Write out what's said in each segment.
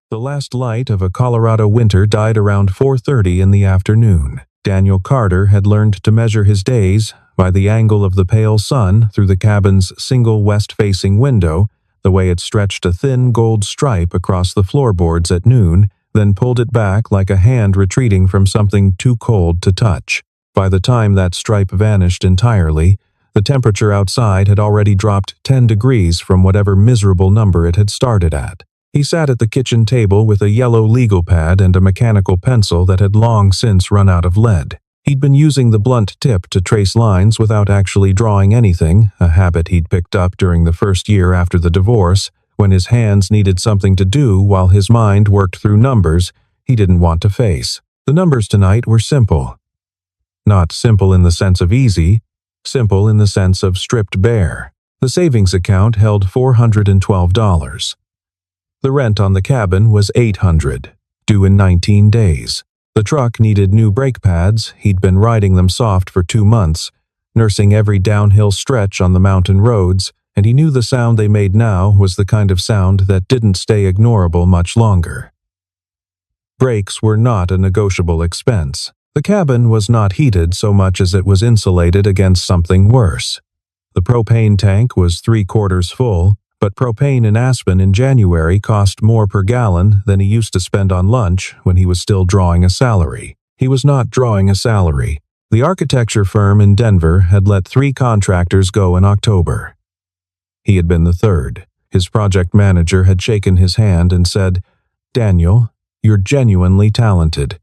The last light of a Colorado winter died around 4:30 in the afternoon. Daniel Carter had learned to measure his days by the angle of the pale sun through the cabin's single west-facing window, the way it stretched a thin gold stripe across the floorboards at noon, then pulled it back like a hand retreating from something too cold to touch. By the time that stripe vanished entirely, the temperature outside had already dropped 10 degrees from whatever miserable number it had started at. He sat at the kitchen table with a yellow legal pad and a mechanical pencil that had long since run out of lead. He'd been using the blunt tip to trace lines without actually drawing anything, a habit he'd picked up during the first year after the divorce, when his hands needed something to do while his mind worked through numbers he didn't want to face. The numbers tonight were simple. Not simple in the sense of easy, simple in the sense of stripped bare. The savings account held $412. The rent on the cabin was $800, due in 19 days. The truck needed new brake pads. He'd been riding them soft for 2 months, nursing every downhill stretch on the mountain roads, and he knew the sound they made now was the kind of sound that didn't stay ignorable much longer. Brakes were not a negotiable expense. The cabin was not heated so much as it was insulated against something worse. The propane tank was 3/4 full, but propane in Aspen in January cost more per gallon than he used to spend on lunch when he was still drawing a salary. He was not drawing a salary. The architecture firm in Denver had let 3 contractors go in October. He had been the third. His project manager had shaken his hand and said, "Daniel, you're genuinely talented.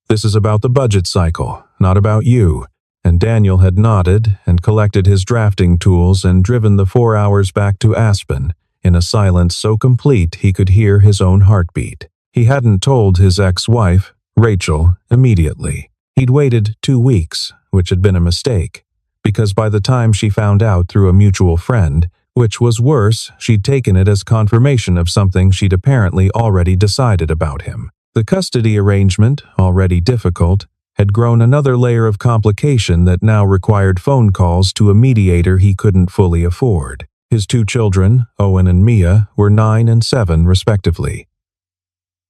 This is about the budget cycle, not about you." And Daniel had nodded and collected his drafting tools and driven the 4 hours back to Aspen in a silence so complete he could hear his own heartbeat. He hadn't told his ex-wife, Rachel, immediately. He'd waited 2 weeks, which had been a mistake, because by the time she found out through a mutual friend, which was worse, she'd taken it as confirmation of something she'd apparently already decided about him. The custody arrangement, already difficult, had grown another layer of complication that now required phone calls to a mediator he couldn't fully afford. His 2 children, Owen and Mia, were 9 and 7 respectively.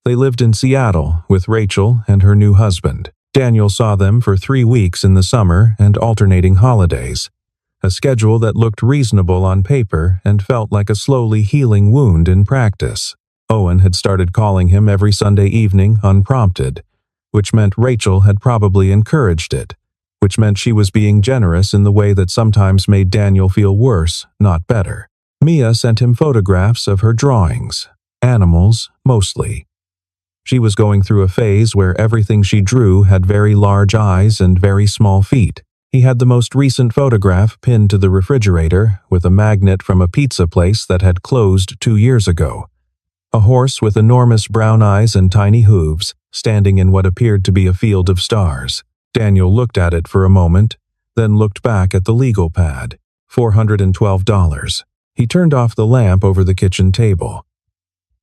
They lived in Seattle with Rachel and her new husband. Daniel saw them for 3 weeks in the summer and alternating holidays, a schedule that looked reasonable on paper and felt like a slowly healing wound in practice. Owen had started calling him every Sunday evening unprompted, which meant Rachel had probably encouraged it, which meant she was being generous in the way that sometimes made Daniel feel worse, not better. Mia sent him photographs of her drawings, animals mostly. She was going through a phase where everything she drew had very large eyes and very small feet. He had the most recent photograph pinned to the refrigerator with a magnet from a pizza place that had closed 2 years ago. A horse with enormous brown eyes and tiny hooves, standing in what appeared to be a field of stars. Daniel looked at it for a moment, then looked back at the legal pad. $412. He turned off the lamp over the kitchen table.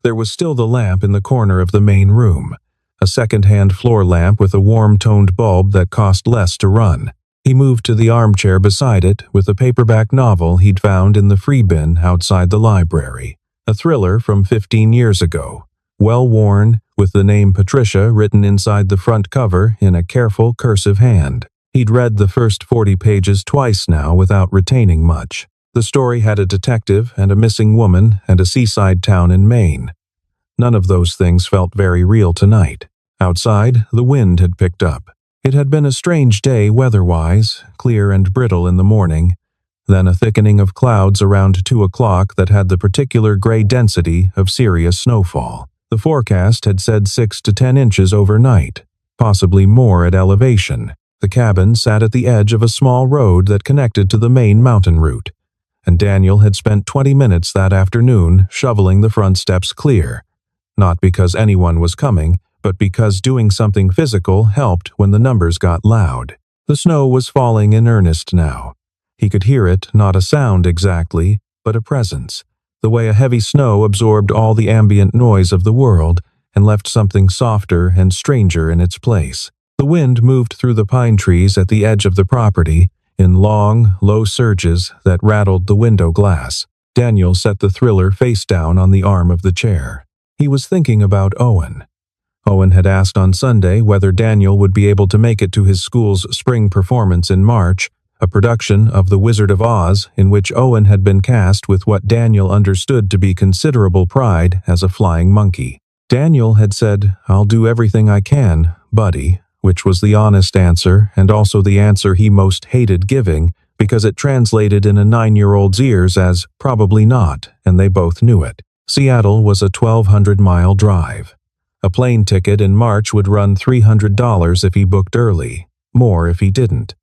There was still the lamp in the corner of the main room, a second-hand floor lamp with a warm-toned bulb that cost less to run. He moved to the armchair beside it with a paperback novel he'd found in the free bin outside the library. A thriller from 15 years ago, well-worn, with the name Patricia written inside the front cover in a careful cursive hand. He'd read the first 40 pages twice now without retaining much. The story had a detective and a missing woman and a seaside town in Maine. None of those things felt very real tonight. Outside, the wind had picked up. It had been a strange day weather-wise, clear and brittle in the morning, then a thickening of clouds around 2 o'clock that had the particular gray density of serious snowfall. The forecast had said 6 to 10 inches overnight, possibly more at elevation. The cabin sat at the edge of a small road that connected to the main mountain route, and Daniel had spent 20 minutes that afternoon shoveling the front steps clear, not because anyone was coming, but because doing something physical helped when the numbers got loud. The snow was falling in earnest now. He could hear it, not a sound exactly, but a presence, the way a heavy snow absorbed all the ambient noise of the world and left something softer and stranger in its place. The wind moved through the pine trees at the edge of the property in long, low surges that rattled the window glass. Daniel set the thriller face down on the arm of the chair. He was thinking about Owen. Owen had asked on Sunday whether Daniel would be able to make it to his school's spring performance in March, a production of The Wizard of Oz in which Owen had been cast with what Daniel understood to be considerable pride as a flying monkey. Daniel had said, "I'll do everything I can, buddy," which was the honest answer and also the answer he most hated giving because it translated in a 9-year-old's ears as "probably not," and they both knew it. Seattle was a 1,200-mile drive. A plane ticket in March would run $300 if he booked early, more if he didn't.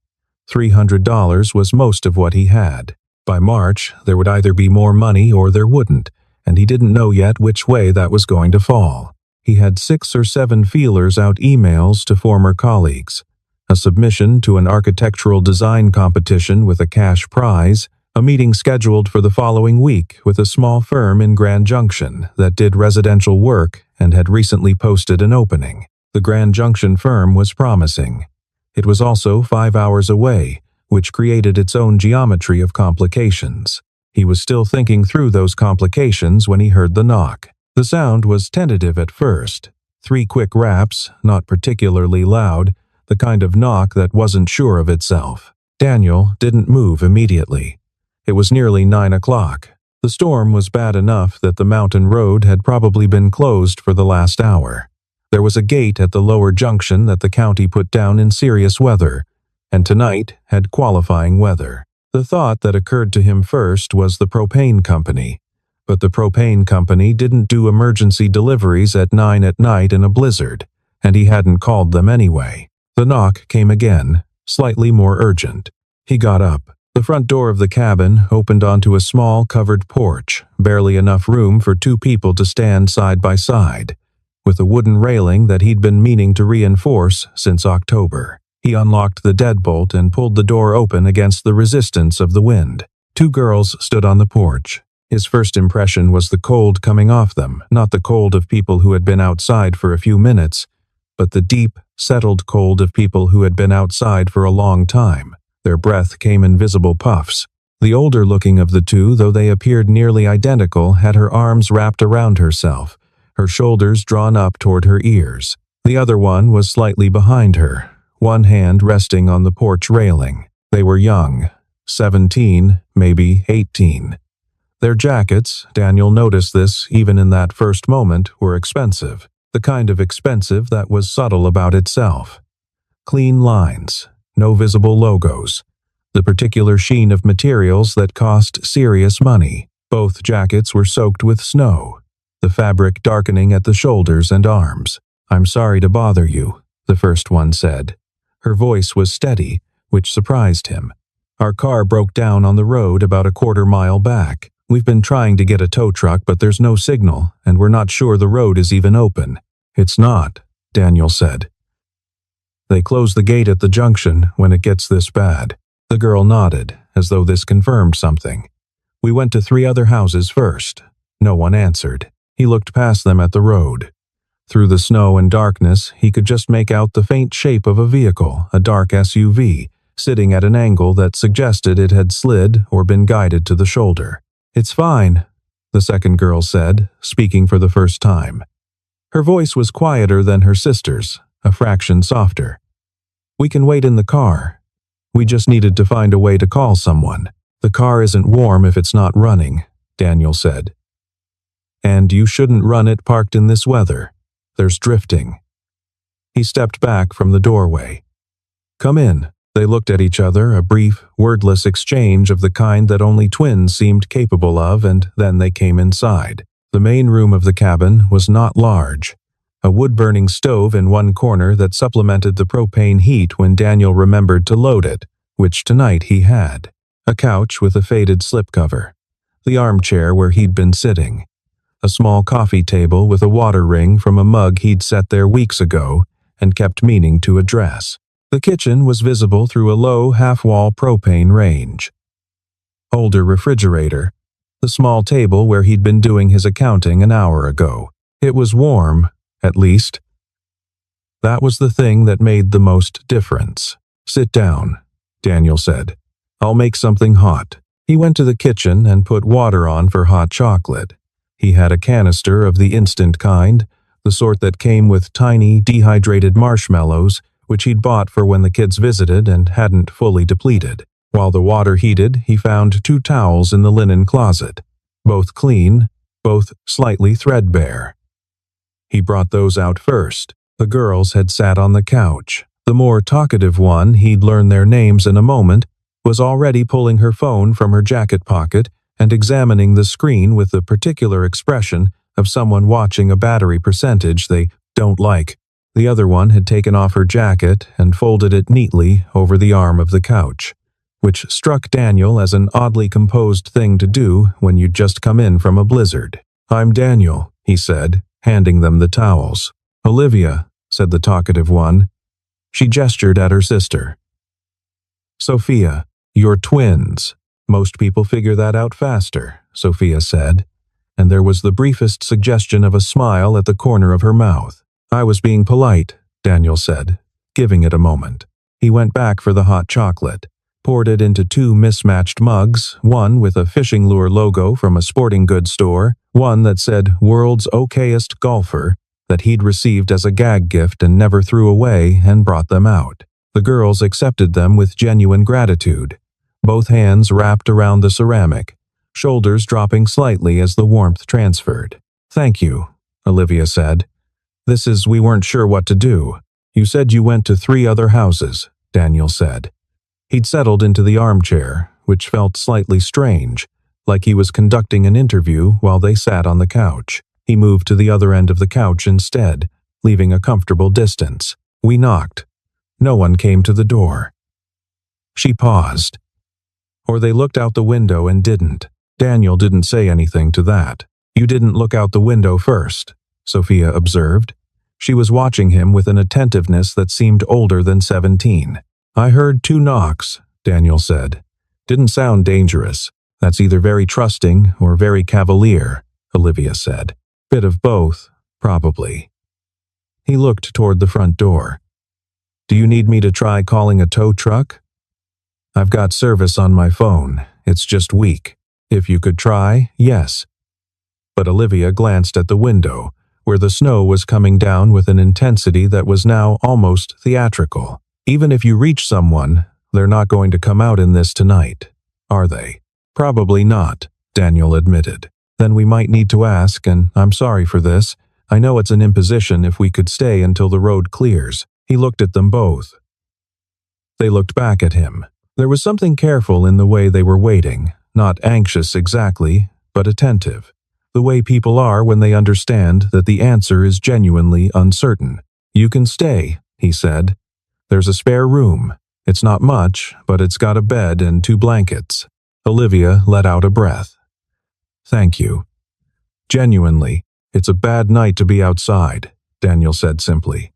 $300 was most of what he had. By March, there would either be more money or there wouldn't, and he didn't know yet which way that was going to fall. He had 6 or 7 feelers out emails to former colleagues, a submission to an architectural design competition with a cash prize, a meeting scheduled for the following week with a small firm in Grand Junction that did residential work and had recently posted an opening. The Grand Junction firm was promising. It was also 5 hours away, which created its own geometry of complications. He was still thinking through those complications when he heard the knock. The sound was tentative at first. 3 quick raps, not particularly loud, the kind of knock that wasn't sure of itself. Daniel didn't move immediately. It was nearly 9 o'clock. The storm was bad enough that the mountain road had probably been closed for the last hour. There was a gate at the lower junction that the county put down in serious weather, and tonight had qualifying weather. The thought that occurred to him first was the propane company, but the propane company didn't do emergency deliveries at 9 at night in a blizzard, and he hadn't called them anyway. The knock came again, slightly more urgent. He got up. The front door of the cabin opened onto a small covered porch, barely enough room for 2 people to stand side by side, with a wooden railing that he'd been meaning to reinforce since October. He unlocked the deadbolt and pulled the door open against the resistance of the wind. 2 girls stood on the porch. His first impression was the cold coming off them, not the cold of people who had been outside for a few minutes, but the deep, settled cold of people who had been outside for a long time. Their breath came in visible puffs. The older-looking of the 2, though they appeared nearly identical, had her arms wrapped around herself, her shoulders drawn up toward her ears. The other one was slightly behind her, one hand resting on the porch railing. They were young, 17, maybe 18. Their jackets, Daniel noticed this even in that first moment, were expensive. The kind of expensive that was subtle about itself. Clean lines. No visible logos. The particular sheen of materials that cost serious money. Both jackets were soaked with snow, the fabric darkening at the shoulders and arms. "I'm sorry to bother you," the first one said. Her voice was steady, which surprised him. "Our car broke down on the road about a quarter-mile back. We've been trying to get a tow truck, but there's no signal, and we're not sure the road is even open." "It's not," Daniel said. "They close the gate at the junction when it gets this bad." The girl nodded, as though this confirmed something. "We went to 3 other houses first." No one answered. He looked past them at the road. Through the snow and darkness, he could just make out the faint shape of a vehicle, a dark SUV, sitting at an angle that suggested it had slid or been guided to the shoulder. "It's fine," the second girl said, speaking for the first time. Her voice was quieter than her sister's, a fraction softer. "We can wait in the car. We just needed to find a way to call someone. The car isn't warm if it's not running," Daniel said. "And you shouldn't run it parked in this weather. There's drifting." He stepped back from the doorway. "Come in." They looked at each other, a brief, wordless exchange of the kind that only twins seemed capable of, and then they came inside. The main room of the cabin was not large. A wood-burning stove in one corner that supplemented the propane heat when Daniel remembered to load it, which tonight he had. A couch with a faded slipcover. The armchair where he'd been sitting. A small coffee table with a water ring from a mug he'd set there weeks ago and kept meaning to address. The kitchen was visible through a low, half-wall propane range. Older refrigerator. The small table where he'd been doing his accounting an hour ago. It was warm, at least. That was the thing that made the most difference. "Sit down," Daniel said. "I'll make something hot." He went to the kitchen and put water on for hot chocolate. He had a canister of the instant kind, the sort that came with tiny, dehydrated marshmallows, which he'd bought for when the kids visited and hadn't fully depleted. While the water heated, he found 2 towels in the linen closet, both clean, both slightly threadbare. He brought those out first. The girls had sat on the couch. The more talkative one, he'd learn their names in a moment, was already pulling her phone from her jacket pocket and examining the screen with the particular expression of someone watching a battery percentage they don't like. The other one had taken off her jacket and folded it neatly over the arm of the couch, which struck Daniel as an oddly composed thing to do when you'd just come in from a blizzard. "I'm Daniel," he said, handing them the towels. "Olivia," said the talkative one. She gestured at her sister. "Sophia, you're twins. Most people figure that out faster," Sophia said, and there was the briefest suggestion of a smile at the corner of her mouth. "I was being polite," Daniel said, giving it a moment. He went back for the hot chocolate, poured it into 2 mismatched mugs, one with a fishing lure logo from a sporting goods store, one that said "World's Okayest Golfer," that he'd received as a gag gift and never threw away, and brought them out. The girls accepted them with genuine gratitude, both hands wrapped around the ceramic, shoulders dropping slightly as the warmth transferred. "Thank you," Olivia said. We weren't sure what to do. You said you went to 3 other houses," Daniel said. He'd settled into the armchair, which felt slightly strange, like he was conducting an interview while they sat on the couch. He moved to the other end of the couch instead, leaving a comfortable distance. "We knocked. No one came to the door." She paused. "Or they looked out the window and didn't." Daniel didn't say anything to that. "You didn't look out the window first," Sophia observed. She was watching him with an attentiveness that seemed older than 17. "I heard 2 knocks," Daniel said. "Didn't sound dangerous." "That's either very trusting or very cavalier," Olivia said. "Bit of both, probably." He looked toward the front door. "Do you need me to try calling a tow truck?" "I've got service on my phone. It's just weak. If you could try, yes." But Olivia glanced at the window, where the snow was coming down with an intensity that was now almost theatrical. "Even if you reach someone, they're not going to come out in this tonight, are they?" "Probably not," Daniel admitted. "Then we might need to ask, and I'm sorry for this. I know it's an imposition if we could stay until the road clears." He looked at them both. They looked back at him. There was something careful in the way they were waiting, not anxious exactly, but attentive. The way people are when they understand that the answer is genuinely uncertain. "You can stay," he said. "There's a spare room. It's not much, but it's got a bed and 2 blankets." Olivia let out a breath. "Thank you." "Genuinely, it's a bad night to be outside," Daniel said simply.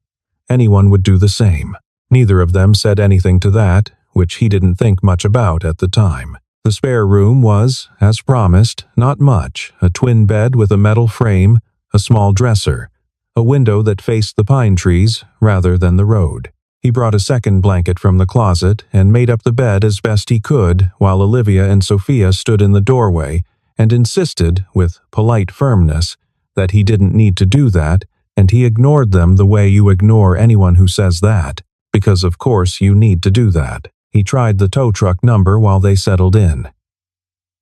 Anyone would do the same. Neither of them said anything to that, which he didn't think much about at the time. The spare room was, as promised, not much: a twin bed with a metal frame, a small dresser, a window that faced the pine trees rather than the road. He brought a second blanket from the closet and made up the bed as best he could while Olivia and Sophia stood in the doorway and insisted, with polite firmness, that he didn't need to do that, and he ignored them the way you ignore anyone who says that, because of course you need to do that. He tried the tow truck number while they settled in.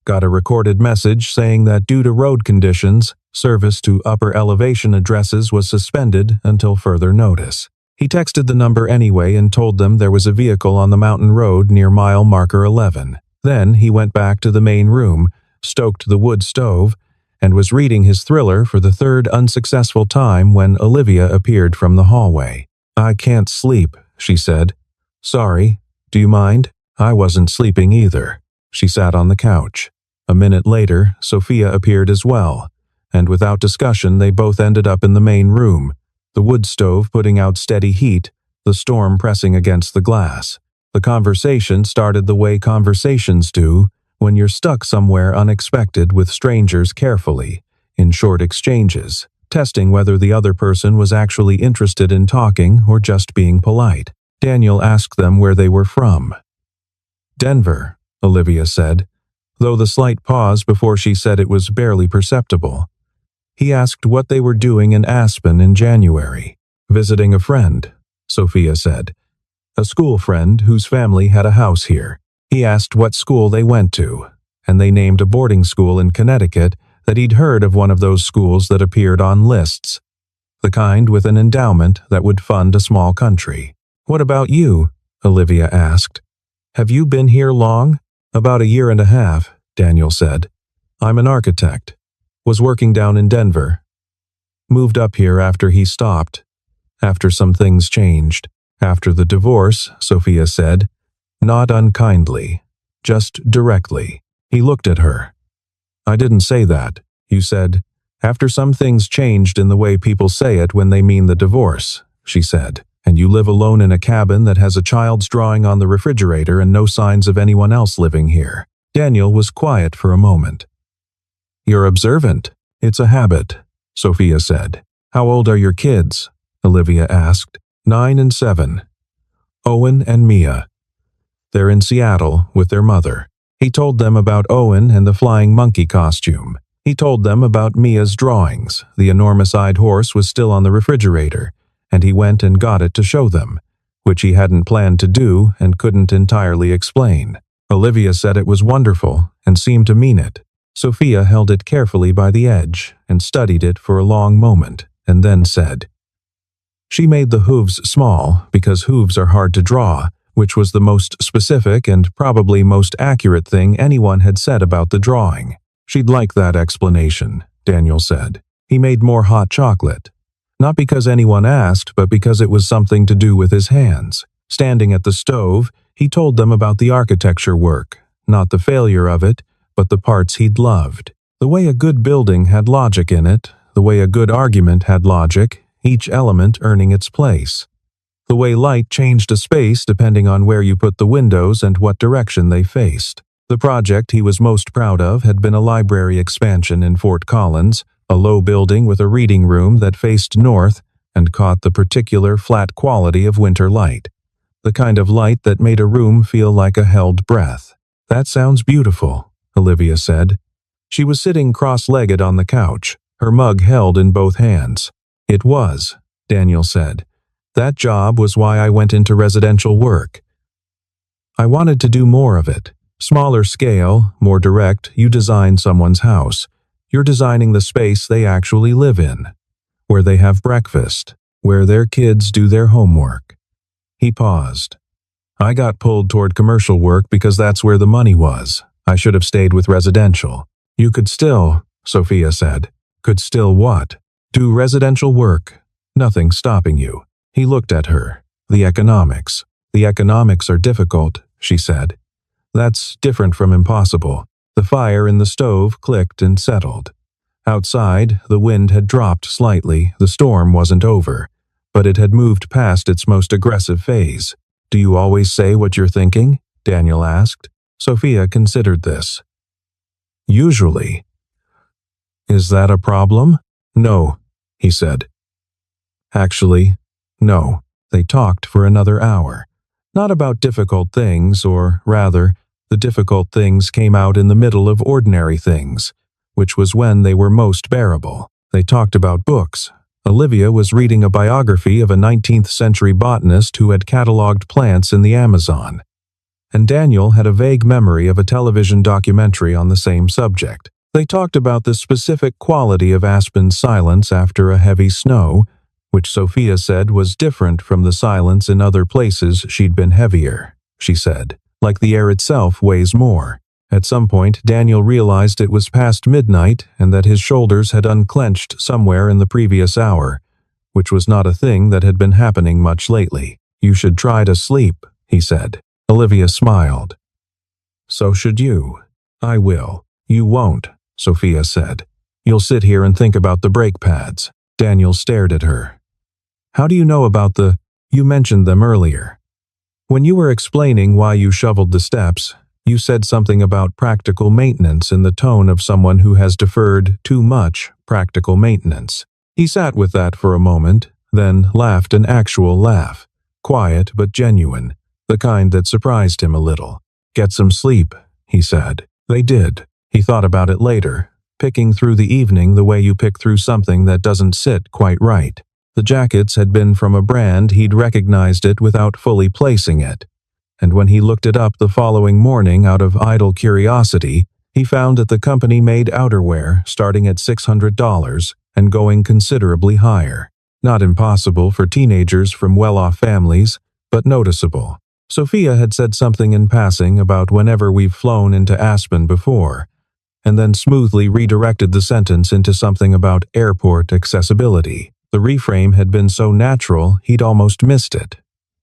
Got a recorded message saying that due to road conditions, service to upper elevation addresses was suspended until further notice. He texted the number anyway and told them there was a vehicle on the mountain road near mile marker 11. Then he went back to the main room, stoked the wood stove, and was reading his thriller for the 3rd unsuccessful time when Olivia appeared from the hallway. "I can't sleep," she said. "Sorry. Do you mind?" "I wasn't sleeping either." She sat on the couch. A minute later, Sophia appeared as well, and without discussion they both ended up in the main room, the wood stove putting out steady heat, the storm pressing against the glass. The conversation started the way conversations do, when you're stuck somewhere unexpected with strangers carefully, in short exchanges, testing whether the other person was actually interested in talking or just being polite. Daniel asked them where they were from. "Denver," Olivia said, though the slight pause before she said it was barely perceptible. He asked what they were doing in Aspen in January. Visiting a friend, Sophia said. A school friend whose family had a house here. He asked what school they went to, and they named a boarding school in Connecticut that he'd heard of, one of those schools that appeared on lists. The kind with an endowment that would fund a small country. What about you? Olivia asked. Have you been here long? About 1.5 years, Daniel said. I'm an architect. Was working down in Denver. Moved up here after he stopped. After some things changed. After the divorce, Sophia said. Not unkindly. Just directly. He looked at her. I didn't say that. You said, after some things changed in the way people say it when they mean the divorce, she said, and you live alone in a cabin that has a child's drawing on the refrigerator and no signs of anyone else living here. Daniel was quiet for a moment. You're observant. It's a habit, Sophia said. How old are your kids? Olivia asked. 9 and 7. Owen and Mia. They're in Seattle with their mother. He told them about Owen and the flying monkey costume. He told them about Mia's drawings. The enormous-eyed horse was still on the refrigerator, and he went and got it to show them, which he hadn't planned to do and couldn't entirely explain. Olivia said it was wonderful and seemed to mean it. Sophia held it carefully by the edge and studied it for a long moment, and then said, she made the hooves small because hooves are hard to draw, which was the most specific and probably most accurate thing anyone had said about the drawing. She'd like that explanation, Daniel said. He made more hot chocolate. Not because anyone asked, but because it was something to do with his hands. Standing at the stove, he told them about the architecture work, not the failure of it, but the parts he'd loved. The way a good building had logic in it, the way a good argument had logic, each element earning its place. The way light changed a space depending on where you put the windows and what direction they faced. The project he was most proud of had been a library expansion in Fort Collins, a low building with a reading room that faced north and caught the particular flat quality of winter light. The kind of light that made a room feel like a held breath. That sounds beautiful, Olivia said. She was sitting cross-legged on the couch, her mug held in both hands. It was, Daniel said. That job was why I went into residential work. I wanted to do more of it. Smaller scale, more direct. You design someone's house. You're designing the space they actually live in, where they have breakfast, where their kids do their homework. He paused. I got pulled toward commercial work because that's where the money was. I should have stayed with residential. You could still, Sophia said. Could still what? Do residential work. Nothing stopping you. He looked at her. The economics. The economics are difficult, she said. That's different from impossible. The fire in the stove clicked and settled. Outside, the wind had dropped slightly. The storm wasn't over, but it had moved past its most aggressive phase. Do you always say what you're thinking? Daniel asked. Sophia considered this. Usually. Is that a problem? No, he said. Actually, no. They talked for another hour. Not about difficult things, or rather, the difficult things came out in the middle of ordinary things, which was when they were most bearable. They talked about books. Olivia was reading a biography of a 19th-century botanist who had catalogued plants in the Amazon. And Daniel had a vague memory of a television documentary on the same subject. They talked about the specific quality of Aspen's silence after a heavy snow, which Sophia said was different from the silence in other places she'd been heavier, she said. Like the air itself weighs more. At some point, Daniel realized it was past midnight and that his shoulders had unclenched somewhere in the previous hour, which was not a thing that had been happening much lately. You should try to sleep, he said. Olivia smiled. So should you. I will. You won't, Sophia said. You'll sit here and think about the brake pads. Daniel stared at her. How do you know about you mentioned them earlier. When you were explaining why you shoveled the steps, you said something about practical maintenance in the tone of someone who has deferred too much practical maintenance. He sat with that for a moment, then laughed an actual laugh. Quiet but genuine, the kind that surprised him a little. Get some sleep, he said. They did. He thought about it later. picking through the evening the way you pick through something that doesn't sit quite right. The jackets had been from a brand he'd recognized it without fully placing it, and when he looked it up the following morning out of idle curiosity, he found that the company made outerwear starting at $600 and going considerably higher. Not impossible for teenagers from well-off families, but noticeable. Sophia had said something in passing about whenever we've flown into Aspen before, and then smoothly redirected the sentence into something about airport accessibility. The reframe had been so natural he'd almost missed it.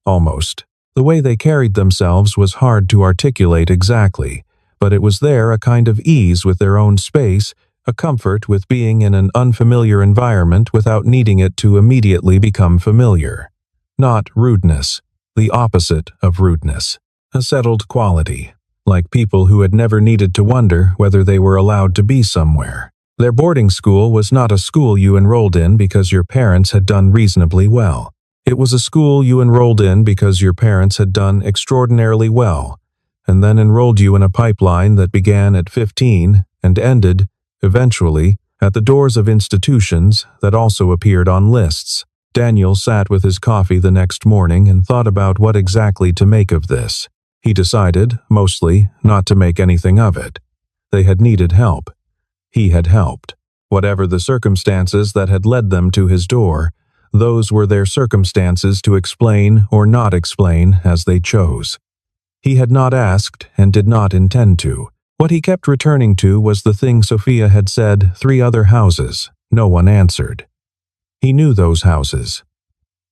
Almost. The way they carried themselves was hard to articulate exactly, but it was there, a kind of ease with their own space, a comfort with being in an unfamiliar environment without needing it to immediately become familiar. Not rudeness, the opposite of rudeness. A settled quality, like people who had never needed to wonder whether they were allowed to be somewhere. Their boarding school was not a school you enrolled in because your parents had done reasonably well. It was a school you enrolled in because your parents had done extraordinarily well, and then enrolled you in a pipeline that began at 15 and ended, eventually, at the doors of institutions that also appeared on lists. Daniel sat with his coffee the next morning and thought about what exactly to make of this. He decided, mostly, not to make anything of it. They had needed help. He had helped. Whatever the circumstances that had led them to his door, those were their circumstances to explain or not explain as they chose. He had not asked and did not intend to. What he kept returning to was the thing Sophia had said, 3 other houses. No one answered. He knew those houses.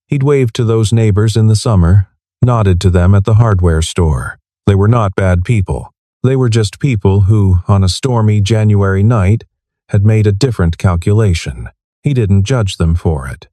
He'd waved to those neighbors in the summer, nodded to them at the hardware store. They were not bad people. They were just people who, on a stormy January night, had made a different calculation. He didn't judge them for it.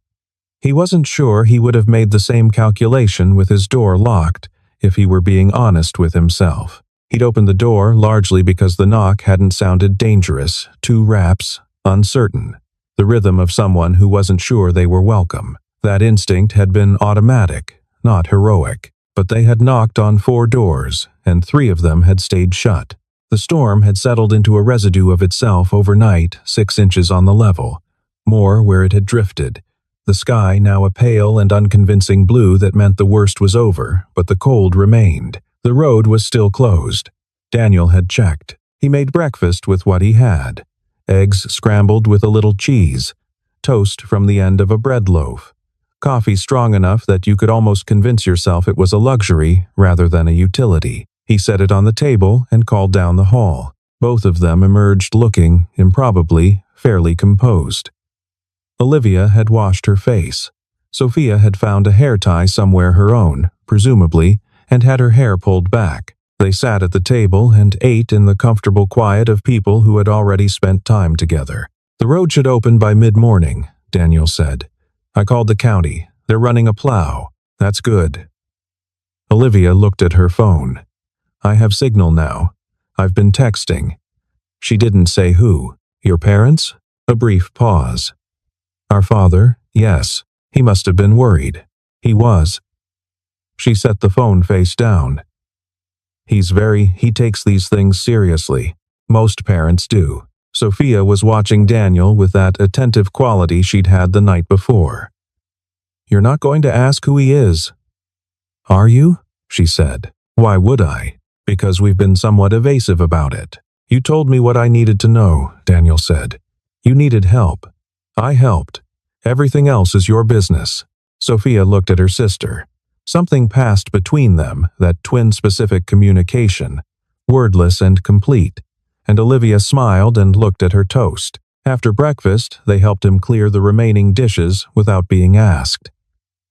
He wasn't sure he would have made the same calculation with his door locked if he were being honest with himself. He'd opened the door largely because the knock hadn't sounded dangerous, 2 raps, uncertain, the rhythm of someone who wasn't sure they were welcome. That instinct had been automatic, not heroic. But they had knocked on 4 doors, and 3 of them had stayed shut. The storm had settled into a residue of itself overnight, 6 inches on the level, more where it had drifted. The sky now a pale and unconvincing blue that meant the worst was over, but the cold remained. The road was still closed. Daniel had checked. He made breakfast with what he had. Eggs scrambled with a little cheese, toast from the end of a bread loaf, coffee strong enough that you could almost convince yourself it was a luxury rather than a utility. He set it on the table and called down the hall. Both of them emerged looking, improbably, fairly composed. Olivia had washed her face. Sophia had found a hair tie somewhere her own, presumably, and had her hair pulled back. They sat at the table and ate in the comfortable quiet of people who had already spent time together. "The road should open by mid-morning," Daniel said. "I called the county. They're running a plow. That's good." Olivia looked at her phone. "I have signal now. I've been texting." She didn't say who. "Your parents?" A brief pause. "Our father, yes. He must have been worried." "He was." She set the phone face down. He takes these things seriously. Most parents do." Sophia was watching Daniel with that attentive quality she'd had the night before. "You're not going to ask who he is?" "Are you?" she said. "Why would I? Because we've been somewhat evasive about it." "You told me what I needed to know," Daniel said. "You needed help. I helped. Everything else is your business." Sophia looked at her sister. Something passed between them, that twin-specific communication, wordless and complete, and Olivia smiled and looked at her toast. After breakfast, they helped him clear the remaining dishes without being asked,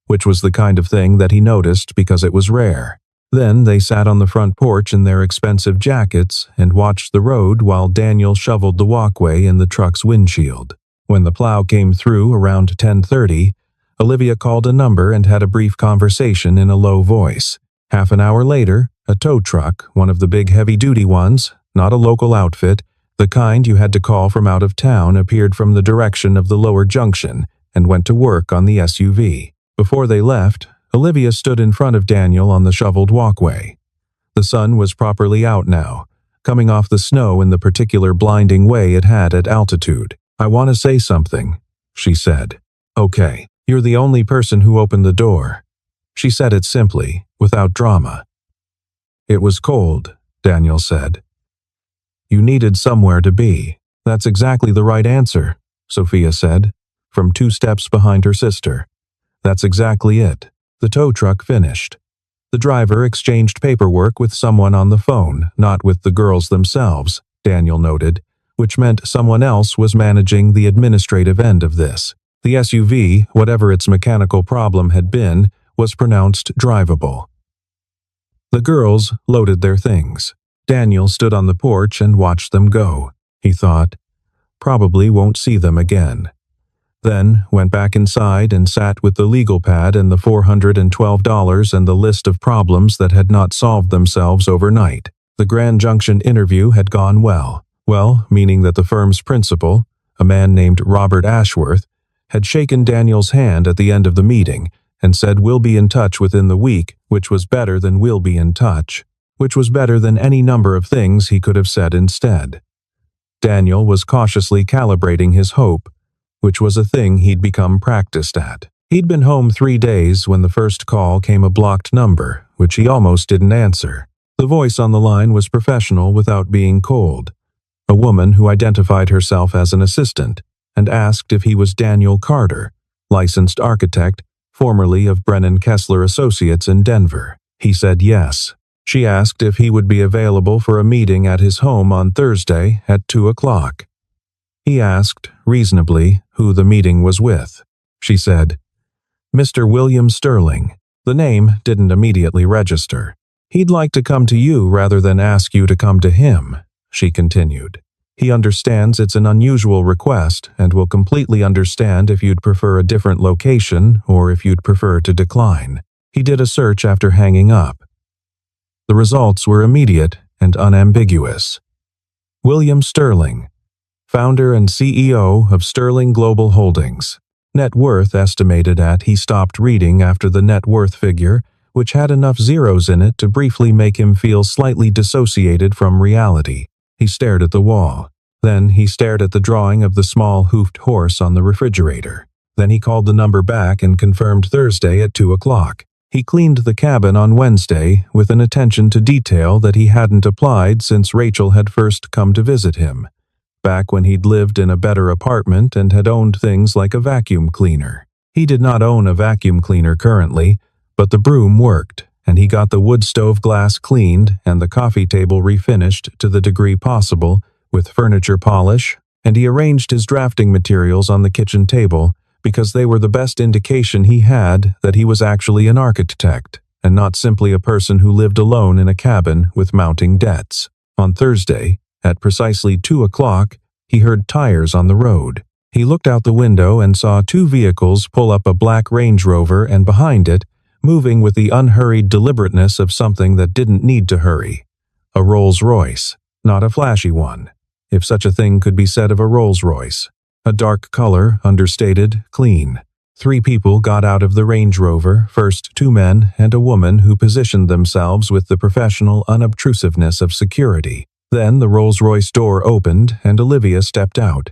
which was the kind of thing that he noticed because it was rare. Then they sat on the front porch in their expensive jackets and watched the road while Daniel shoveled the walkway in the truck's windshield. When the plow came through around 10:30, Olivia called a number and had a brief conversation in a low voice. Half an hour later, a tow truck, one of the big heavy-duty ones, not a local outfit, the kind you had to call from out of town, appeared from the direction of the lower junction and went to work on the SUV. Before they left, Olivia stood in front of Daniel on the shoveled walkway. The sun was properly out now, coming off the snow in the particular blinding way it had at altitude. "I want to say something," she said. "Okay, you're the only person who opened the door." She said it simply, without drama. "It was cold," Daniel said. "You needed somewhere to be." "That's exactly the right answer," Sophia said, from 2 steps behind her sister. "That's exactly it." The tow truck finished. The driver exchanged paperwork with someone on the phone, not with the girls themselves, Daniel noted, which meant someone else was managing the administrative end of this. The SUV, whatever its mechanical problem had been, was pronounced drivable. The girls loaded their things. Daniel stood on the porch and watched them go. He thought, probably won't see them again. Then went back inside and sat with the legal pad and the $412 and the list of problems that had not solved themselves overnight. The Grand Junction interview had gone well. Well, meaning that the firm's principal, a man named Robert Ashworth, had shaken Daniel's hand at the end of the meeting and said we'll be in touch within the week, which was better than we'll be in touch, which was better than any number of things he could have said instead. Daniel was cautiously calibrating his hope, which was a thing he'd become practiced at. He'd been home 3 days when the first call came a blocked number, which he almost didn't answer. The voice on the line was professional without being cold. A woman who identified herself as an assistant and asked if he was Daniel Carter, licensed architect, formerly of Brennan Kessler Associates in Denver. He said yes. She asked if he would be available for a meeting at his home on Thursday at 2 o'clock. He asked, reasonably, who the meeting was with. She said, "Mr. William Sterling." The name didn't immediately register. "He'd like to come to you rather than ask you to come to him," she continued. "He understands it's an unusual request and will completely understand if you'd prefer a different location or if you'd prefer to decline." He did a search after hanging up. The results were immediate and unambiguous. William Sterling, founder and CEO of Sterling Global Holdings. Net worth estimated at, he stopped reading after the net worth figure, which had enough zeros in it to briefly make him feel slightly dissociated from reality. He stared at the wall. Then he stared at the drawing of the small hoofed horse on the refrigerator. Then he called the number back and confirmed Thursday at 2 o'clock. He cleaned the cabin on Wednesday with an attention to detail that he hadn't applied since Rachel had first come to visit him, back when he'd lived in a better apartment and had owned things like a vacuum cleaner. He did not own a vacuum cleaner currently, but the broom worked, and he got the wood stove glass cleaned and the coffee table refinished to the degree possible with furniture polish, and he arranged his drafting materials on the kitchen table because they were the best indication he had that he was actually an architect and not simply a person who lived alone in a cabin with mounting debts. On Thursday, at precisely 2 o'clock, he heard tires on the road. He looked out the window and saw 2 vehicles pull up a black Range Rover and behind it, moving with the unhurried deliberateness of something that didn't need to hurry. A Rolls-Royce, not a flashy one, if such a thing could be said of a Rolls-Royce. A dark color, understated, clean. 3 people got out of the Range Rover, first 2 men and a woman who positioned themselves with the professional unobtrusiveness of security. Then the Rolls-Royce door opened and Olivia stepped out,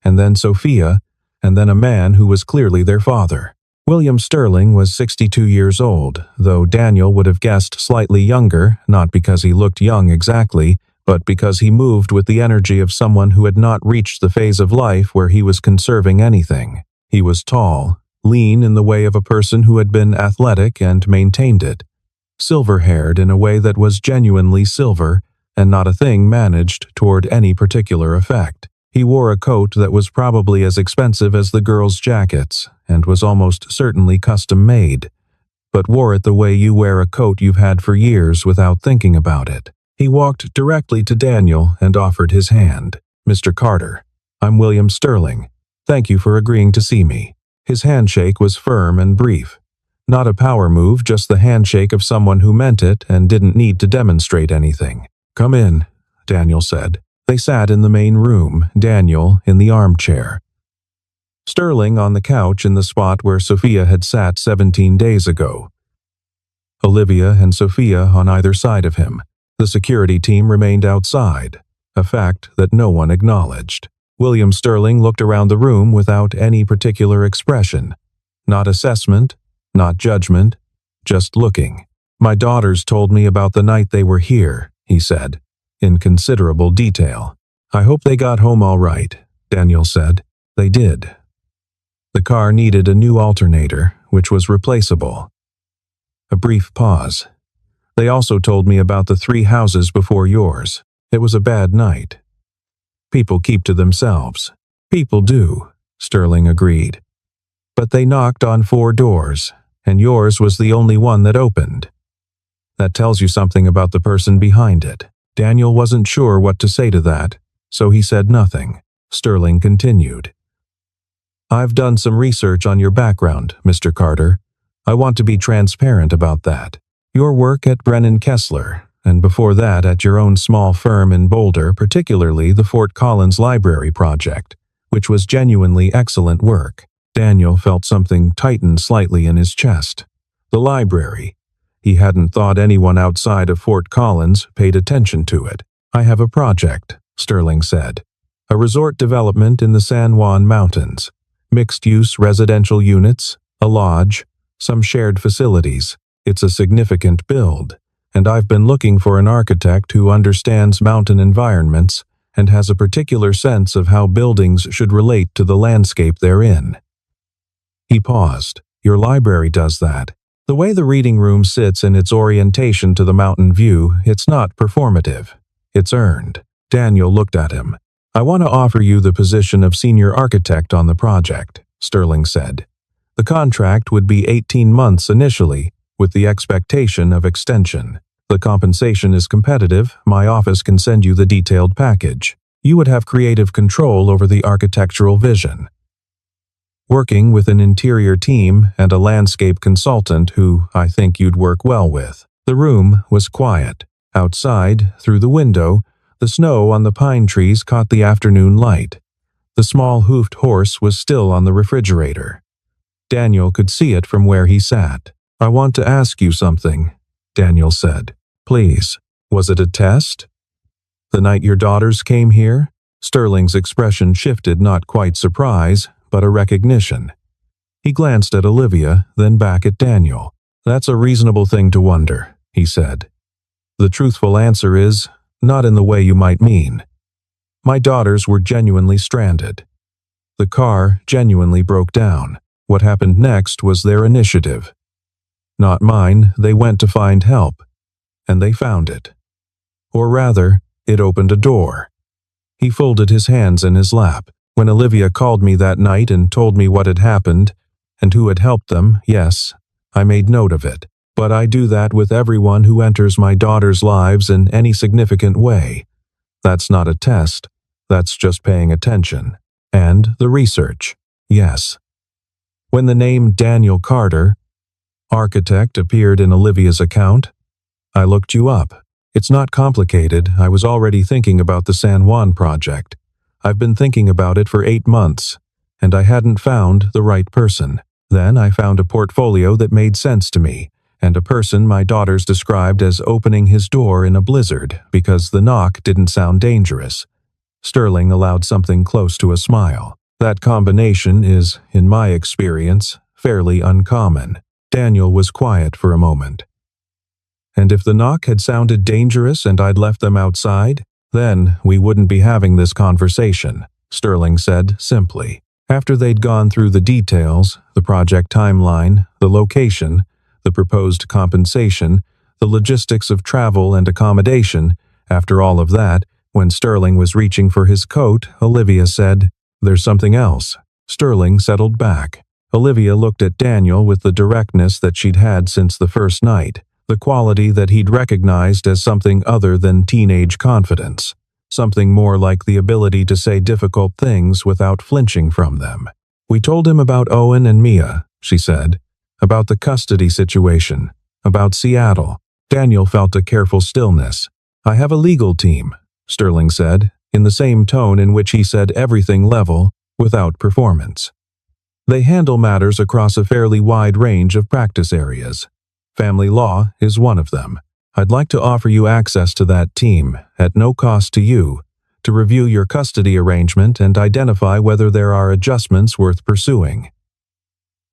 and then Sophia, and then a man who was clearly their father. William Sterling was 62 years old, though Daniel would have guessed slightly younger, not because he looked young exactly, but because he moved with the energy of someone who had not reached the phase of life where he was conserving anything. He was tall, lean in the way of a person who had been athletic and maintained it, silver-haired in a way that was genuinely silver, and not a thing managed toward any particular effect. He wore a coat that was probably as expensive as the girls' jackets, and was almost certainly custom-made, but wore it the way you wear a coat you've had for years without thinking about it. He walked directly to Daniel and offered his hand. "Mr. Carter, I'm William Sterling. Thank you for agreeing to see me." His handshake was firm and brief. Not a power move, just the handshake of someone who meant it and didn't need to demonstrate anything. "Come in," Daniel said. They sat in the main room, Daniel in the armchair, Sterling on the couch in the spot where Sophia had sat 17 days ago. Olivia and Sophia on either side of him. The security team remained outside, a fact that no one acknowledged. William Sterling looked around the room without any particular expression. Not assessment, not judgment, just looking. "My daughters told me about the night they were here," he said, in considerable detail. "I hope they got home all right," Daniel said. They did. The car needed a new alternator, which was replaceable. A brief pause. "They also told me about the 3 houses before yours. It was a bad night." "People keep to themselves." "People do," Sterling agreed. "But they knocked on 4 doors, and yours was the only one that opened. That tells you something about the person behind it." Daniel wasn't sure what to say to that, so he said nothing. Sterling continued. "I've done some research on your background, Mr. Carter. I want to be transparent about that. Your work at Brennan Kessler, and before that at your own small firm in Boulder, particularly the Fort Collins Library project, which was genuinely excellent work." Daniel felt something tighten slightly in his chest. The library. He hadn't thought anyone outside of Fort Collins paid attention to it. "I have a project," Sterling said. "A resort development in the San Juan Mountains. Mixed-use residential units, a lodge, some shared facilities. It's a significant build, and I've been looking for an architect who understands mountain environments and has a particular sense of how buildings should relate to the landscape they're in." He paused. "Your library does that. The way the reading room sits in its orientation to the mountain view, it's not performative. It's earned." Daniel looked at him. "I want to offer you the position of senior architect on the project," Sterling said. "The contract would be 18 months initially, with the expectation of extension. The compensation is competitive. My office can send you the detailed package. You would have creative control over the architectural vision, working with an interior team and a landscape consultant who I think you'd work well with." The room was quiet. Outside, through the window, the snow on the pine trees caught the afternoon light. The small hoofed horse was still on the refrigerator. Daniel could see it from where he sat. "I want to ask you something," Daniel said. "Please." "Was it a test? The night your daughters came here?" Sterling's expression shifted, not quite surprise, but a recognition. He glanced at Olivia, then back at Daniel. "That's a reasonable thing to wonder," he said. "The truthful answer is, not in the way you might mean. My daughters were genuinely stranded. The car genuinely broke down. What happened next was their initiative. Not mine. They went to find help, and they found it. Or rather, it opened a door." He folded his hands in his lap. "When Olivia called me that night and told me what had happened, and who had helped them, yes, I made note of it. But I do that with everyone who enters my daughters' lives in any significant way. That's not a test. That's just paying attention. And the research. Yes." When the name Daniel Carter, architect, appeared in Olivia's account, "I looked you up. It's not complicated. I was already thinking about the San Juan project. I've been thinking about it for 8 months, and I hadn't found the right person. Then I found a portfolio that made sense to me, and a person my daughters described as opening his door in a blizzard because the knock didn't sound dangerous." Sterling allowed something close to a smile. "That combination is, in my experience, fairly uncommon." Daniel was quiet for a moment. "And if the knock had sounded dangerous and I'd left them outside, then we wouldn't be having this conversation," Sterling said simply. After they'd gone through the details, the project timeline, the location, the proposed compensation, the logistics of travel and accommodation, after all of that, when Sterling was reaching for his coat, Olivia said, "There's something else." Sterling settled back. Olivia looked at Daniel with the directness that she'd had since the first night, the quality that he'd recognized as something other than teenage confidence, something more like the ability to say difficult things without flinching from them. "We told him about Owen and Mia," she said, "about the custody situation, about Seattle." Daniel felt a careful stillness. "I have a legal team," Sterling said, in the same tone in which he said everything level, without performance. "They handle matters across a fairly wide range of practice areas. Family law is one of them. I'd like to offer you access to that team, at no cost to you, to review your custody arrangement and identify whether there are adjustments worth pursuing."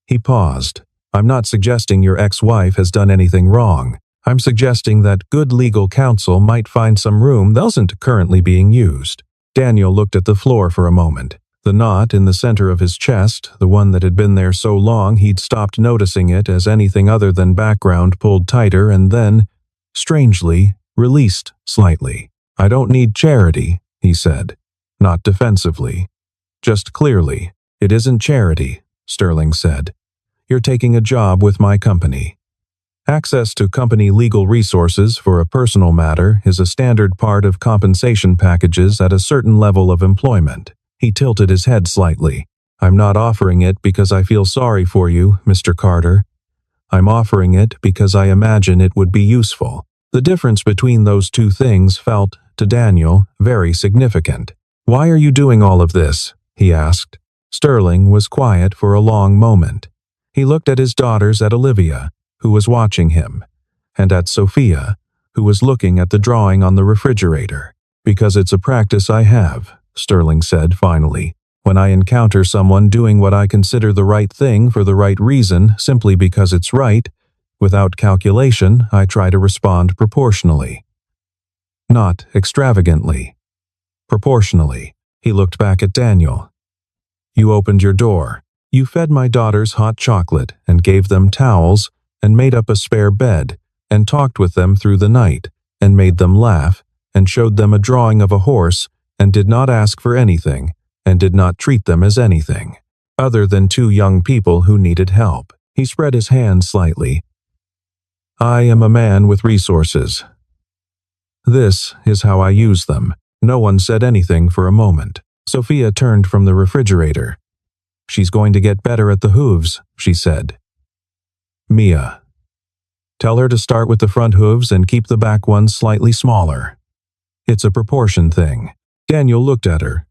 He paused. "I'm not suggesting your ex-wife has done anything wrong. I'm suggesting that good legal counsel might find some room that isn't currently being used." Daniel looked at the floor for a moment. The knot in the center of his chest, the one that had been there so long he'd stopped noticing it as anything other than background, pulled tighter and then, strangely, released slightly. "I don't need charity," he said. Not defensively. Just clearly. "It isn't charity," Sterling said. "You're taking a job with my company. Access to company legal resources for a personal matter is a standard part of compensation packages at a certain level of employment." He tilted his head slightly. "I'm not offering it because I feel sorry for you, Mr. Carter. I'm offering it because I imagine it would be useful." The difference between those two things felt, to Daniel, very significant. "Why are you doing all of this?" he asked. Sterling was quiet for a long moment. He looked at his daughters, at Olivia, who was watching him, and at Sophia, who was looking at the drawing on the refrigerator. "Because it's a practice I have," Sterling said finally. "When I encounter someone doing what I consider the right thing for the right reason simply because it's right, without calculation, I try to respond proportionally. Not extravagantly. Proportionally." He looked back at Daniel. "You opened your door. You fed my daughters hot chocolate and gave them towels and made up a spare bed and talked with them through the night and made them laugh and showed them a drawing of a horse and did not ask for anything and did not treat them as anything other than two young people who needed help." He spread his hands slightly. "I am a man with resources. This is how I use them." No one said anything for a moment. Sophia turned from the refrigerator. "She's going to get better at the hooves," she said. "Mia, tell her to start with the front hooves and keep the back ones slightly smaller. It's a proportion thing." Daniel looked at her.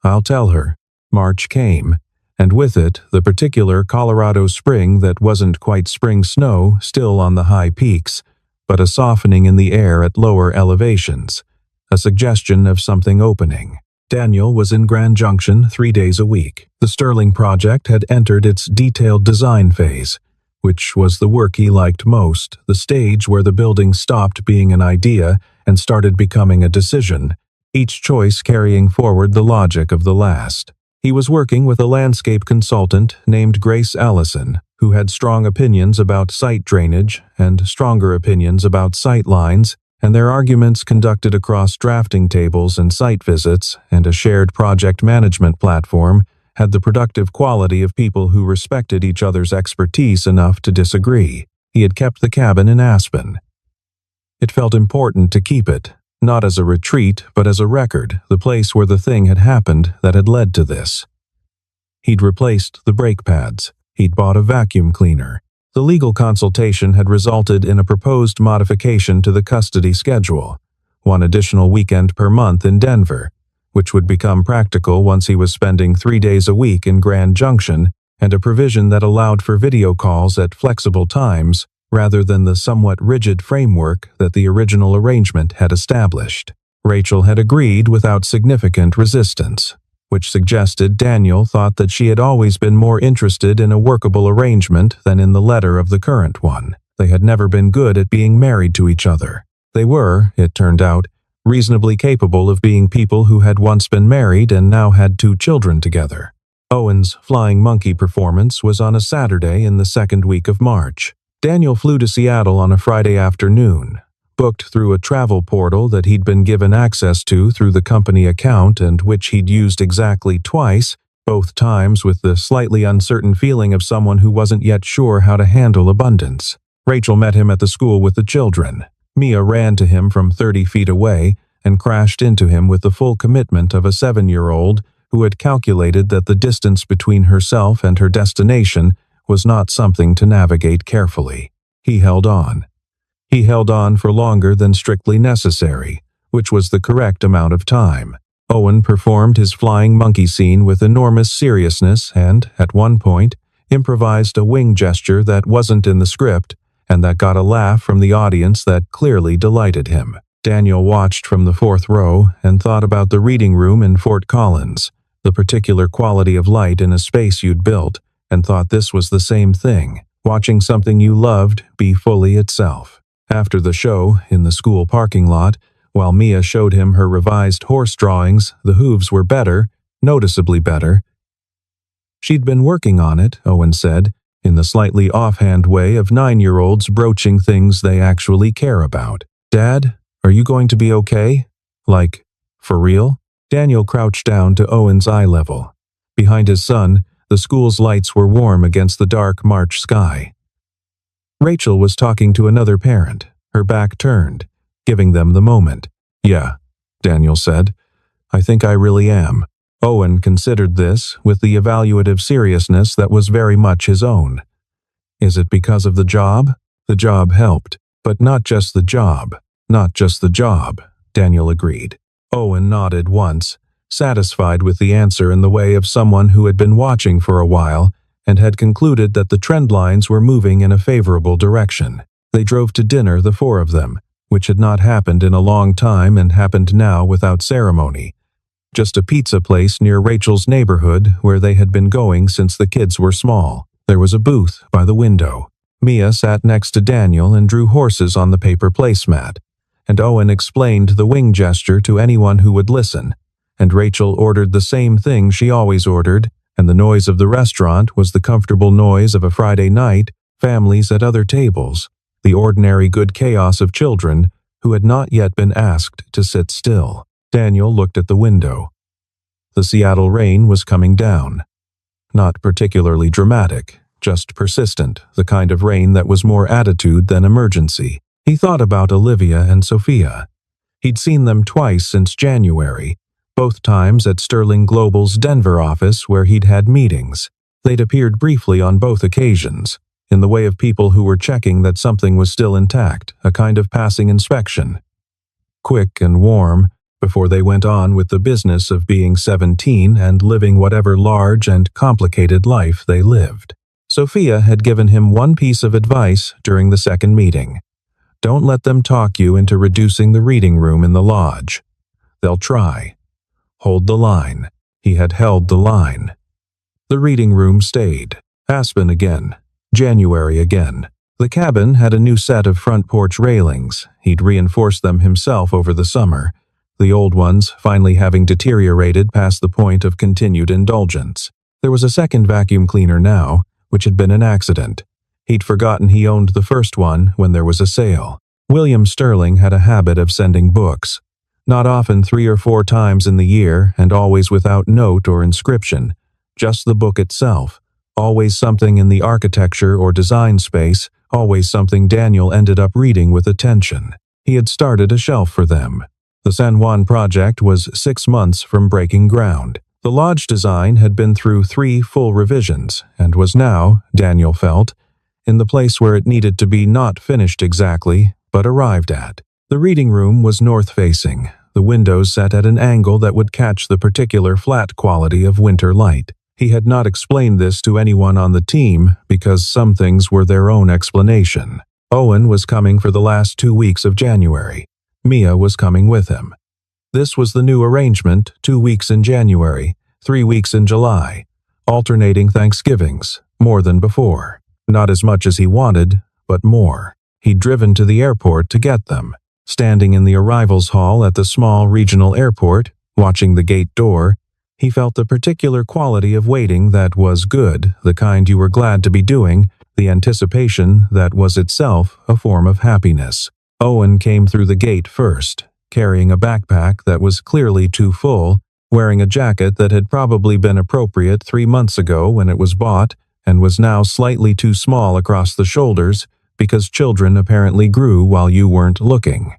"I'll tell her." March came, and with it the particular Colorado spring that wasn't quite spring snow still on the high peaks, but a softening in the air at lower elevations, a suggestion of something opening. Daniel was in Grand Junction 3 days a week. The Sterling project had entered its detailed design phase, which was the work he liked most, the stage where the building stopped being an idea and started becoming a decision, each choice carrying forward the logic of the last. He was working with a landscape consultant named Grace Allison, who had strong opinions about site drainage and stronger opinions about sight lines, and their arguments conducted across drafting tables and site visits and a shared project management platform had the productive quality of people who respected each other's expertise enough to disagree. He had kept the cabin in Aspen. It felt important to keep it, not as a retreat but as a record, the place where the thing had happened that had led to this. He'd replaced the brake pads. He'd bought a vacuum cleaner. The legal consultation had resulted in a proposed modification to the custody schedule, one additional weekend per month in Denver, which would become practical once he was spending 3 days a week in Grand Junction, and a provision that allowed for video calls at flexible times rather than the somewhat rigid framework that the original arrangement had established. Rachel had agreed without significant resistance, which suggested Daniel thought that she had always been more interested in a workable arrangement than in the letter of the current one. They had never been good at being married to each other. They were, it turned out, reasonably capable of being people who had once been married and now had 2 children together. Owen's Flying Monkey performance was on a Saturday in the second week of March. Daniel flew to Seattle on a Friday afternoon, booked through a travel portal that he'd been given access to through the company account and which he'd used exactly twice, both times with the slightly uncertain feeling of someone who wasn't yet sure how to handle abundance. Rachel met him at the school with the children. Mia ran to him from 30 feet away and crashed into him with the full commitment of a 7-year-old who had calculated that the distance between herself and her destination was not something to navigate carefully. He held on. He held on for longer than strictly necessary, which was the correct amount of time. Owen performed his flying monkey scene with enormous seriousness and, at one point, improvised a wing gesture that wasn't in the script and that got a laugh from the audience that clearly delighted him. Daniel watched from the fourth row and thought about the reading room in Fort Collins, the particular quality of light in a space you'd built, and thought this was the same thing, watching something you loved be fully itself. After the show, in the school parking lot, while Mia showed him her revised horse drawings, the hooves were better, noticeably better. She'd been working on it, Owen said, in the slightly offhand way of 9-year-olds broaching things they actually care about. Dad, are you going to be okay? Like, for real? Daniel crouched down to Owen's eye level. Behind his son, the school's lights were warm against the dark March sky. Rachel was talking to another parent, her back turned, giving them the moment. Yeah, Daniel said. I think I really am. Owen considered this with the evaluative seriousness that was very much his own. Is it because of the job? The job helped, but not just the job. Not just the job, Daniel agreed. Owen nodded once, satisfied with the answer in the way of someone who had been watching for a while and had concluded that the trend lines were moving in a favorable direction. They drove to dinner, the four of them, which had not happened in a long time and happened now without ceremony. Just a pizza place near Rachel's neighborhood where they had been going since the kids were small. There was a booth by the window. Mia sat next to Daniel and drew horses on the paper placemat, and Owen explained the wing gesture to anyone who would listen, and Rachel ordered the same thing she always ordered, and the noise of the restaurant was the comfortable noise of a Friday night, families at other tables, the ordinary good chaos of children who had not yet been asked to sit still. Daniel looked at the window. The Seattle rain was coming down. Not particularly dramatic, just persistent, the kind of rain that was more attitude than emergency. He thought about Olivia and Sophia. He'd seen them twice since January, both times at Sterling Global's Denver office where he'd had meetings. They'd appeared briefly on both occasions, in the way of people who were checking that something was still intact, a kind of passing inspection. Quick and warm, before they went on with the business of being 17 and living whatever large and complicated life they lived. Sophia had given him one piece of advice during the second meeting. Don't let them talk you into reducing the reading room in the lodge. They'll try. Hold the line. He had held the line. The reading room stayed. Aspen again. January again. The cabin had a new set of front porch railings. He'd reinforced them himself over the summer, the old ones finally having deteriorated past the point of continued indulgence. There was a second vacuum cleaner now, which had been an accident. He'd forgotten he owned the first one when there was a sale. William Sterling had a habit of sending books, not often 3 or 4 times in the year and always without note or inscription, just the book itself, always something in the architecture or design space, always something Daniel ended up reading with attention. He had started a shelf for them. The San Juan project was 6 months from breaking ground. The lodge design had been through 3 full revisions and was now, Daniel felt, in the place where it needed to be, not finished exactly, but arrived at. The reading room was north-facing, the windows set at an angle that would catch the particular flat quality of winter light. He had not explained this to anyone on the team because some things were their own explanation. Owen was coming for the last 2 weeks of January. Mia was coming with him. This was the new arrangement: 2 weeks in January, 3 weeks in July, alternating Thanksgivings, more than before. Not as much as he wanted, but more. He'd driven to the airport to get them. Standing in the arrivals hall at the small regional airport, watching the gate door, he felt the particular quality of waiting that was good, the kind you were glad to be doing, the anticipation that was itself a form of happiness. Owen came through the gate first, carrying a backpack that was clearly too full, wearing a jacket that had probably been appropriate 3 months ago when it was bought and was now slightly too small across the shoulders because children apparently grew while you weren't looking.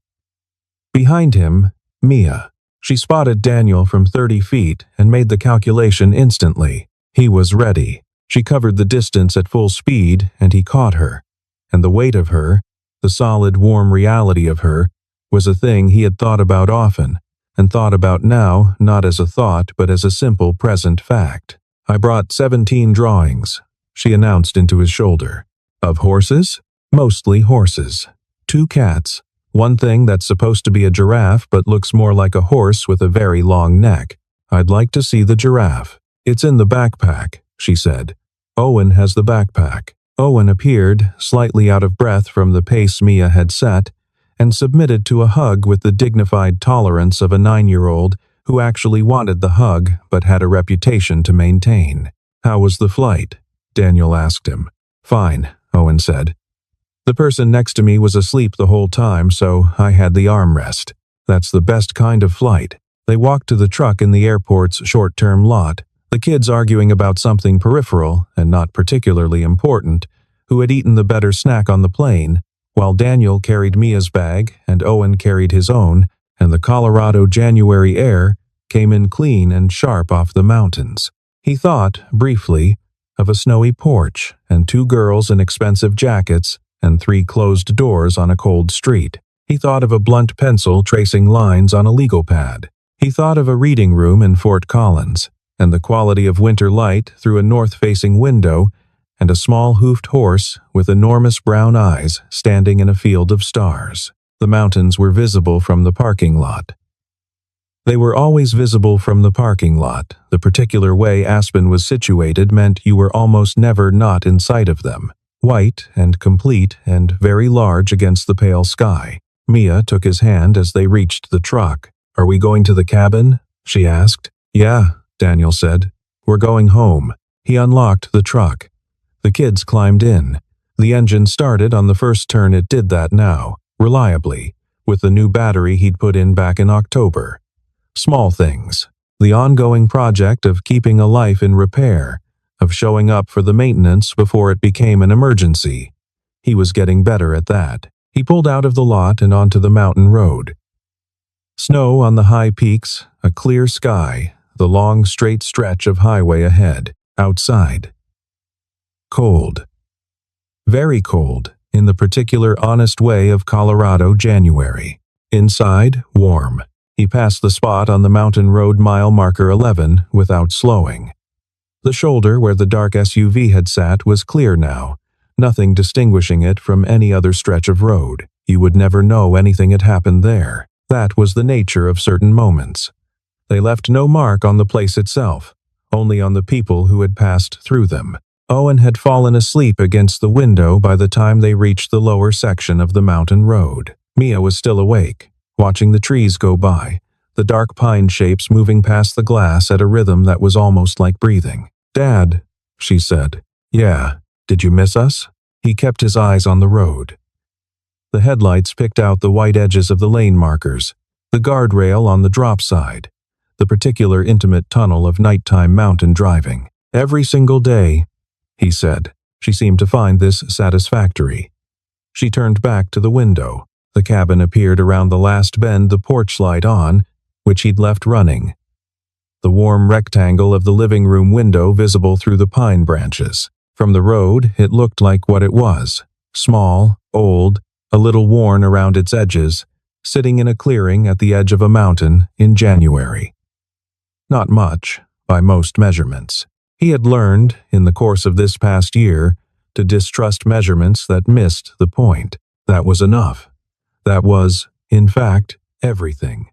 Behind him, Mia. She spotted Daniel from 30 feet and made the calculation instantly. He was ready. She covered the distance at full speed and he caught her. And the weight of her, the solid, warm reality of her, was a thing he had thought about often, and thought about now not as a thought but as a simple present fact. I brought 17 drawings, she announced into his shoulder. Of horses? Mostly horses. 2 cats. One thing that's supposed to be a giraffe but looks more like a horse with a very long neck. I'd like to see the giraffe. It's in the backpack, she said. Owen has the backpack. Owen appeared, slightly out of breath from the pace Mia had set, and submitted to a hug with the dignified tolerance of a 9-year-old who actually wanted the hug but had a reputation to maintain. How was the flight? Daniel asked him. Fine, Owen said. The person next to me was asleep the whole time, so I had the armrest. That's the best kind of flight. They walked to the truck in the airport's short-term lot, the kids arguing about something peripheral and not particularly important, who had eaten the better snack on the plane, while Daniel carried Mia's bag and Owen carried his own, and the Colorado January air came in clean and sharp off the mountains. He thought, briefly, of a snowy porch and 2 girls in expensive jackets and 3 closed doors on a cold street. He thought of a blunt pencil tracing lines on a legal pad. He thought of a reading room in Fort Collins, and the quality of winter light through a north-facing window, and a small hoofed horse with enormous brown eyes standing in a field of stars. The mountains were visible from the parking lot. They were always visible from the parking lot. The particular way Aspen was situated meant you were almost never not in sight of them. White and complete and very large against the pale sky. Mia took his hand as they reached the truck. Are we going to the cabin? She asked. Yeah, Daniel said. We're going home. He unlocked the truck. The kids climbed in. The engine started on the first turn. It did that now, reliably, with the new battery he'd put in back in October. Small things. The ongoing project of keeping a life in repair, of showing up for the maintenance before it became an emergency. He was getting better at that. He pulled out of the lot and onto the mountain road. Snow on the high peaks, a clear sky, the long straight stretch of highway ahead. Outside. Cold. Very cold, in the particular honest way of Colorado January. Inside, warm. He passed the spot on the mountain road mile marker 11 without slowing. The shoulder where the dark SUV had sat was clear now, nothing distinguishing it from any other stretch of road. You would never know anything had happened there. That was the nature of certain moments. They left no mark on the place itself, only on the people who had passed through them. Owen had fallen asleep against the window by the time they reached the lower section of the mountain road. Mia was still awake, watching the trees go by, the dark pine shapes moving past the glass at a rhythm that was almost like breathing. Dad, she said. Yeah, did you miss us? He kept his eyes on the road. The headlights picked out the white edges of the lane markers, the guardrail on the drop side, the particular intimate tunnel of nighttime mountain driving. Every single day, he said. She seemed to find this satisfactory. She turned back to the window. The cabin appeared around the last bend, the porch light on, which he'd left running. The warm rectangle of the living room window visible through the pine branches. From the road, it looked like what it was. Small, old, a little worn around its edges, sitting in a clearing at the edge of a mountain in January. Not much, by most measurements. He had learned, in the course of this past year, to distrust measurements that missed the point. That was enough. That was, in fact, everything.